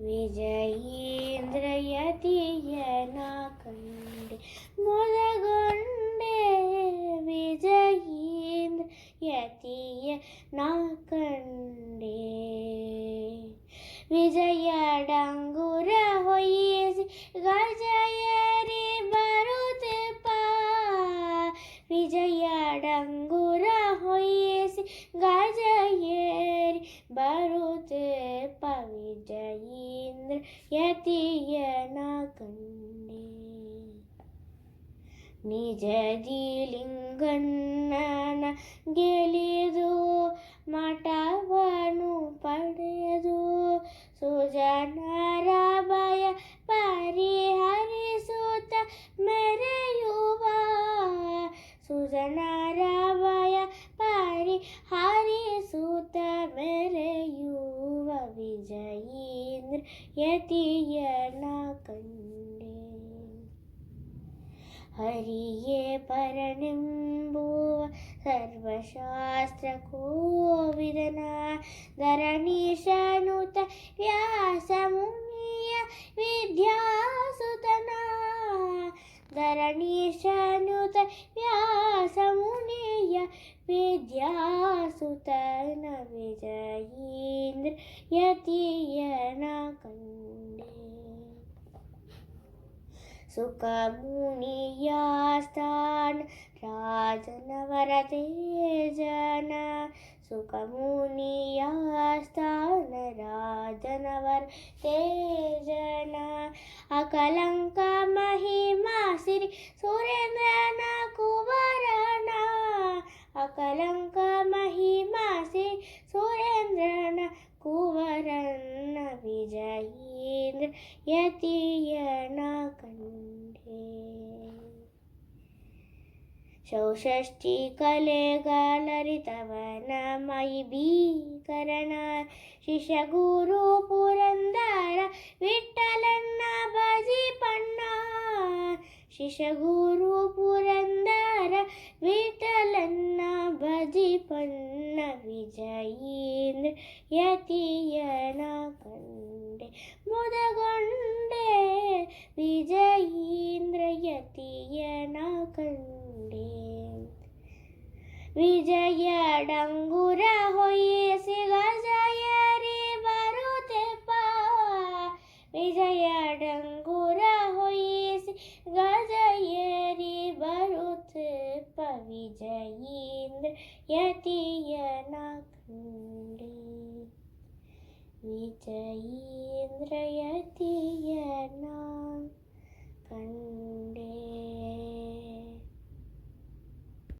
ವಿಜಯೀಂದ್ರಯತಿಯನ ಕಂಡೆ ಮೊದಗೊಂಡೆ ವಿಜಯೀಂದ್ರಯತಿಯನ ಕಂಡೆ ವಿಜಯ ಡಂಗುರ ಹೊಯ್ಯಿಸಿ ಗಜಯರಿ ಬರುತ್ತಿಪ್ಪ ವಿಜಯ ಡಂಗುರ ಹೊಯ್ಯಿಸಿ ಗಜಯರಿ ಬರುತ್ತಿಪ್ಪ ವಿಜಯೀಂದ್ರ ಯತಿಯನ ಕಂಡೆ ನಿಜದಿ ಲಿಂಗಣ್ಣನ ಗೆಲಿದು ಮಠವನು ಪಡೆದು ಸುಜನರ ಭಯ ಪರಿಹರಿಸುತ್ತ ಮೆರೆಯುವ ಸುಜನರ ಭಯ ಪರಿಹರಿಸುತ್ತ ಮೆರೆಯುವ ವಿಜಯೀಂದ್ರ ಯತಿಯನ ಕಂಡೆ ಹರಿಯೇ ಪರನೆಂಬುವ ಸರ್ವಶಾಸ್ತ್ರ ಕೋವಿದನ ಧರಣೀಶನುತ ವ್ಯಾಸ ಮುನಿಯ ವಿದ್ಯಾಸುತನ ಧರಣೀಶನುತ ವ್ಯಾಸ ಮುನಿಯ ವಿದ್ಯಾಸುತನ ವಿಜಯೀಂದ್ರ ಯತಿಯನ ಕಂಡೆ ಸುಖ ಮುನಿಯಾಸ್ಥಾನ ರಾಜನವರ ತೇಜನ ಸುಖ ಮುನಿಯಾಸ್ಥಾನ ರಾಜನವರ ತೇಜನ ಅಕಲಂಕ ಮಹಿಮಾ ಸಿರಿ ಸುರೇಂದ್ರನ ಕುವರನ ಅಕಲಂಕ ಮಹಿಮಾ ಸಿರಿ ಸುರೇಂದ್ರನ ಕುವರನ ವಿಜಯೀಂದ್ರ ಯತಿಯನ ಕಂಡೆ ಚೌಷಷ್ಠಿ ಕಲೆಗಾಲರಿತವನ ಮೈ ಭೀಕರಣ ಶಿಷ್ಯ ಗುರು ಪುರಂದರ ವಿಠಲನ್ನ ಭಜಿಪಣ್ಣ ಶಿಷ್ಯ ಗುರು ಪುರಂದರ ವಿಠಲನ್ನ ಭಜಿಪಣ್ಣ ವಿಜಯೀಂದ್ರ ಯತಿಯನ ಕಂಡೆ ಮುದಗೊಂಡೆ ವಿಜಯೀಂದ್ರ ಯತಿಯನ ಕಂಡೆ ವಿಜಯ ಡಂಗುರ ಹೊಯ್ಯಿಸಿ ಗಜಯರಿ ಬರುತ್ತಿಪ್ಪ ವಿಜಯ ಡಂಗುರ ಹೊಯ್ಯಿಸಿ ಗಜಯರಿ ಬರುತ್ತಿಪ್ಪ ವಿಜಯೀಂದ್ರ ಯತಿಯನ ಕಂಡೆ ವಿಜಯೀಂದ್ರ ಯತಿಯನ